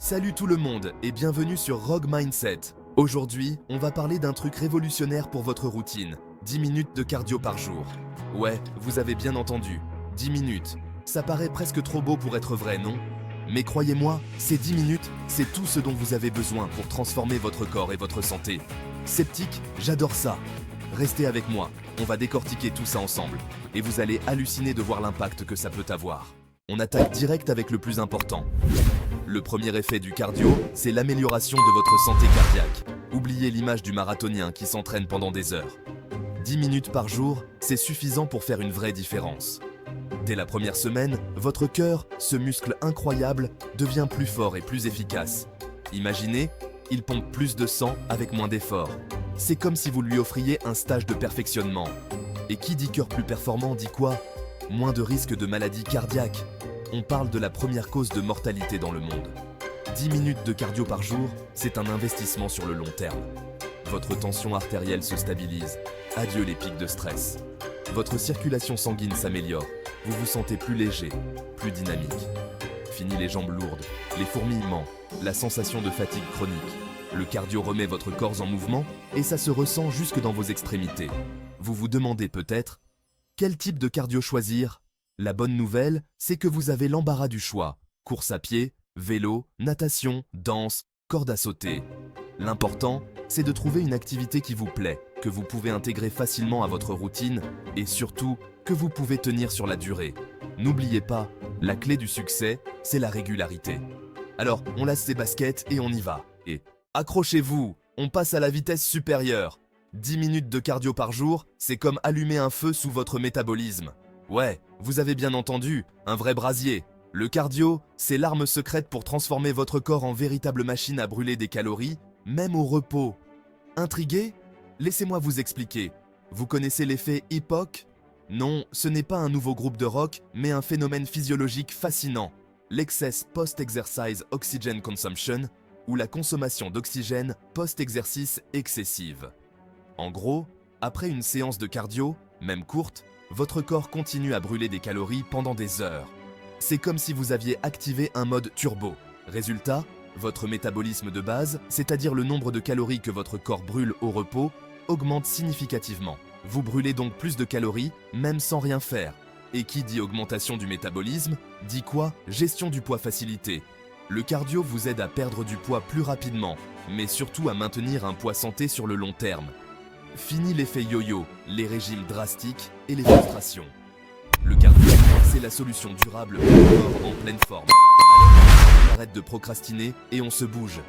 Salut tout le monde et bienvenue sur Rogue Mindset. Aujourd'hui, on va parler d'un truc révolutionnaire pour votre routine. 10 minutes de cardio par jour. Ouais, vous avez bien entendu. 10 minutes. Ça paraît presque trop beau pour être vrai, non? Mais croyez-moi, ces 10 minutes, c'est tout ce dont vous avez besoin pour transformer votre corps et votre santé. Sceptique, j'adore ça. Restez avec moi, on va décortiquer tout ça ensemble. Et vous allez halluciner de voir l'impact que ça peut avoir. On attaque direct avec le plus important. Le premier effet du cardio, c'est l'amélioration de votre santé cardiaque. Oubliez l'image du marathonien qui s'entraîne pendant des heures. 10 minutes par jour, c'est suffisant pour faire une vraie différence. Dès la première semaine, votre cœur, ce muscle incroyable, devient plus fort et plus efficace. Imaginez, il pompe plus de sang avec moins d'efforts. C'est comme si vous lui offriez un stage de perfectionnement. Et qui dit cœur plus performant dit quoi? Moins de risques de maladies cardiaques. On parle de la première cause de mortalité dans le monde. 10 minutes de cardio par jour, c'est un investissement sur le long terme. Votre tension artérielle se stabilise. Adieu les pics de stress. Votre circulation sanguine s'améliore. Vous vous sentez plus léger, plus dynamique. Fini les jambes lourdes, les fourmillements, la sensation de fatigue chronique. Le cardio remet votre corps en mouvement et ça se ressent jusque dans vos extrémités. Vous vous demandez peut-être, quel type de cardio choisir? La bonne nouvelle, c'est que vous avez l'embarras du choix. Course à pied, vélo, natation, danse, corde à sauter. L'important, c'est de trouver une activité qui vous plaît, que vous pouvez intégrer facilement à votre routine et surtout, que vous pouvez tenir sur la durée. N'oubliez pas, la clé du succès, c'est la régularité. Alors, on laisse ses baskets et on y va. Et accrochez-vous, on passe à la vitesse supérieure. 10 minutes de cardio par jour, c'est comme allumer un feu sous votre métabolisme. Ouais, vous avez bien entendu, un vrai brasier. Le cardio, c'est l'arme secrète pour transformer votre corps en véritable machine à brûler des calories, même au repos. Intrigué? Laissez-moi vous expliquer. Vous connaissez l'effet EPOC? Non, ce n'est pas un nouveau groupe de rock, mais un phénomène physiologique fascinant. L'excess post-exercise oxygen consumption, ou la consommation d'oxygène post-exercice excessive. En gros, après une séance de cardio, même courte, votre corps continue à brûler des calories pendant des heures. C'est comme si vous aviez activé un mode turbo. Résultat, votre métabolisme de base, c'est-à-dire le nombre de calories que votre corps brûle au repos, augmente significativement. Vous brûlez donc plus de calories, même sans rien faire. Et qui dit augmentation du métabolisme, dit quoi? Gestion du poids facilitée. Le cardio vous aide à perdre du poids plus rapidement, mais surtout à maintenir un poids santé sur le long terme. Fini l'effet yo-yo, les régimes drastiques et les frustrations. Le cardio, c'est la solution durable pour le corps en pleine forme. Alors, on arrête de procrastiner et on se bouge.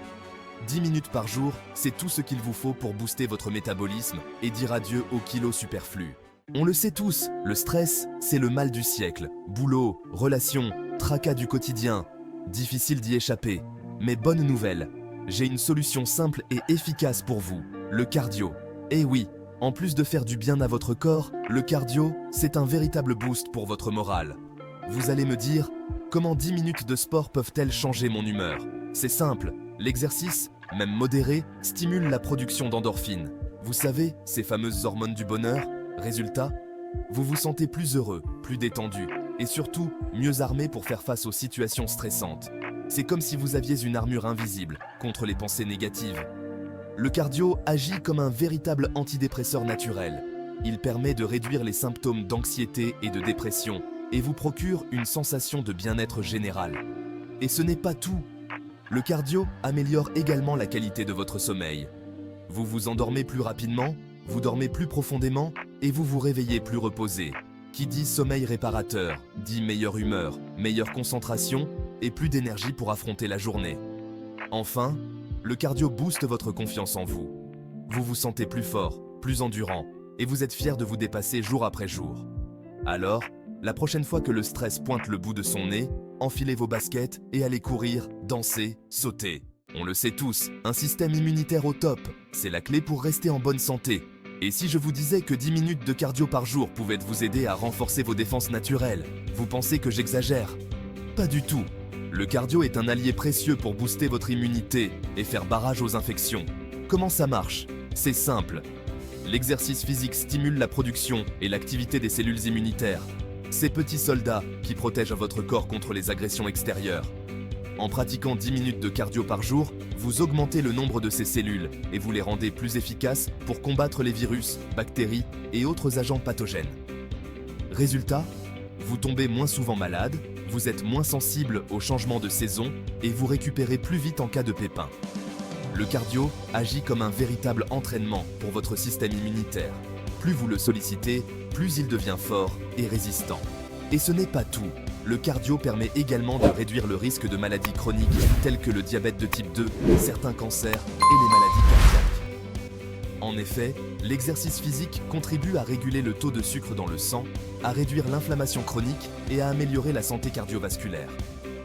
10 minutes par jour, c'est tout ce qu'il vous faut pour booster votre métabolisme et dire adieu aux kilos superflus. On le sait tous, le stress, c'est le mal du siècle. Boulot, relations, tracas du quotidien. Difficile d'y échapper. Mais bonne nouvelle, j'ai une solution simple et efficace pour vous, le cardio. Et oui, en plus de faire du bien à votre corps, le cardio, c'est un véritable boost pour votre morale. Vous allez me dire, comment 10 minutes de sport peuvent-elles changer mon humeur? C'est simple, l'exercice, même modéré, stimule la production d'endorphines. Vous savez, ces fameuses hormones du bonheur. Résultat, vous vous sentez plus heureux, plus détendu, et surtout, mieux armé pour faire face aux situations stressantes. C'est comme si vous aviez une armure invisible contre les pensées négatives. Le cardio agit comme un véritable antidépresseur naturel. Il permet de réduire les symptômes d'anxiété et de dépression et vous procure une sensation de bien-être général. Et ce n'est pas tout. Le cardio améliore également la qualité de votre sommeil. Vous vous endormez plus rapidement, vous dormez plus profondément et vous vous réveillez plus reposé. Qui dit sommeil réparateur, dit meilleure humeur, meilleure concentration et plus d'énergie pour affronter la journée. Enfin, le cardio booste votre confiance en vous. Vous vous sentez plus fort, plus endurant, et vous êtes fier de vous dépasser jour après jour. Alors, la prochaine fois que le stress pointe le bout de son nez, enfilez vos baskets et allez courir, danser, sauter. On le sait tous, un système immunitaire au top, c'est la clé pour rester en bonne santé. Et si je vous disais que 10 minutes de cardio par jour pouvaient vous aider à renforcer vos défenses naturelles, vous pensez que j'exagère? Pas du tout. Le cardio est un allié précieux pour booster votre immunité et faire barrage aux infections. Comment ça marche? C'est simple. L'exercice physique stimule la production et l'activité des cellules immunitaires. Ces petits soldats qui protègent votre corps contre les agressions extérieures. En pratiquant 10 minutes de cardio par jour, vous augmentez le nombre de ces cellules et vous les rendez plus efficaces pour combattre les virus, bactéries et autres agents pathogènes. Résultat, vous tombez moins souvent malade, vous êtes moins sensible aux changements de saison et vous récupérez plus vite en cas de pépin. Le cardio agit comme un véritable entraînement pour votre système immunitaire. Plus vous le sollicitez, plus il devient fort et résistant. Et ce n'est pas tout. Le cardio permet également de réduire le risque de maladies chroniques telles que le diabète de type 2, certains cancers et les maladies cardiaques. En effet, l'exercice physique contribue à réguler le taux de sucre dans le sang, à réduire l'inflammation chronique et à améliorer la santé cardiovasculaire.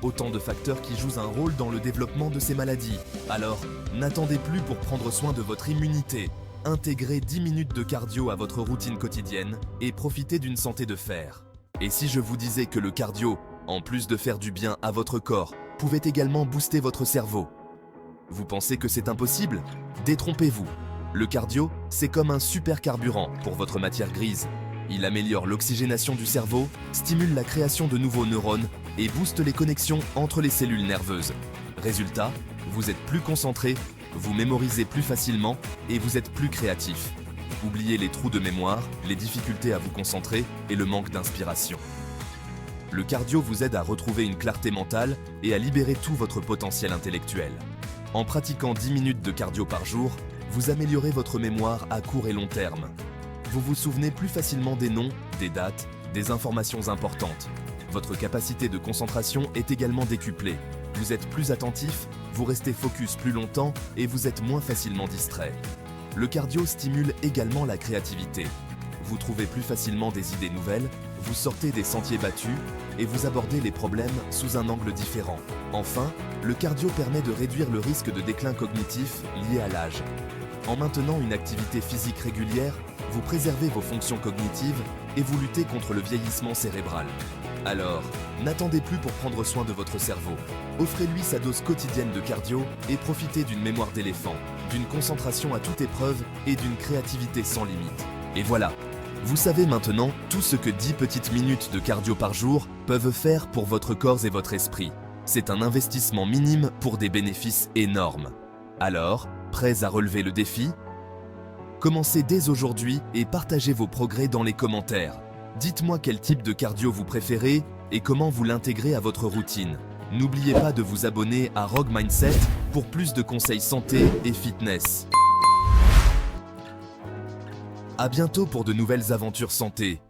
Autant de facteurs qui jouent un rôle dans le développement de ces maladies. Alors, n'attendez plus pour prendre soin de votre immunité. Intégrez 10 minutes de cardio à votre routine quotidienne et profitez d'une santé de fer. Et si je vous disais que le cardio, en plus de faire du bien à votre corps, pouvait également booster votre cerveau? Vous pensez que c'est impossible? Détrompez-vous. Le cardio, c'est comme un super carburant pour votre matière grise. Il améliore l'oxygénation du cerveau, stimule la création de nouveaux neurones et booste les connexions entre les cellules nerveuses. Résultat, vous êtes plus concentré, vous mémorisez plus facilement et vous êtes plus créatif. Oubliez les trous de mémoire, les difficultés à vous concentrer et le manque d'inspiration. Le cardio vous aide à retrouver une clarté mentale et à libérer tout votre potentiel intellectuel. En pratiquant 10 minutes de cardio par jour, vous améliorez votre mémoire à court et long terme. Vous vous souvenez plus facilement des noms, des dates, des informations importantes. Votre capacité de concentration est également décuplée. Vous êtes plus attentif, vous restez focus plus longtemps et vous êtes moins facilement distrait. Le cardio stimule également la créativité. Vous trouvez plus facilement des idées nouvelles, vous sortez des sentiers battus et vous abordez les problèmes sous un angle différent. Enfin, le cardio permet de réduire le risque de déclin cognitif lié à l'âge. En maintenant une activité physique régulière, vous préservez vos fonctions cognitives et vous luttez contre le vieillissement cérébral. Alors, n'attendez plus pour prendre soin de votre cerveau. Offrez-lui sa dose quotidienne de cardio et profitez d'une mémoire d'éléphant, d'une concentration à toute épreuve et d'une créativité sans limite. Et voilà, vous savez maintenant tout ce que 10 petites minutes de cardio par jour peuvent faire pour votre corps et votre esprit. C'est un investissement minime pour des bénéfices énormes. Alors, prêts à relever le défi? Commencez dès aujourd'hui et partagez vos progrès dans les commentaires. Dites-moi quel type de cardio vous préférez et comment vous l'intégrez à votre routine. N'oubliez pas de vous abonner à Rog Mindset pour plus de conseils santé et fitness. À bientôt pour de nouvelles aventures santé.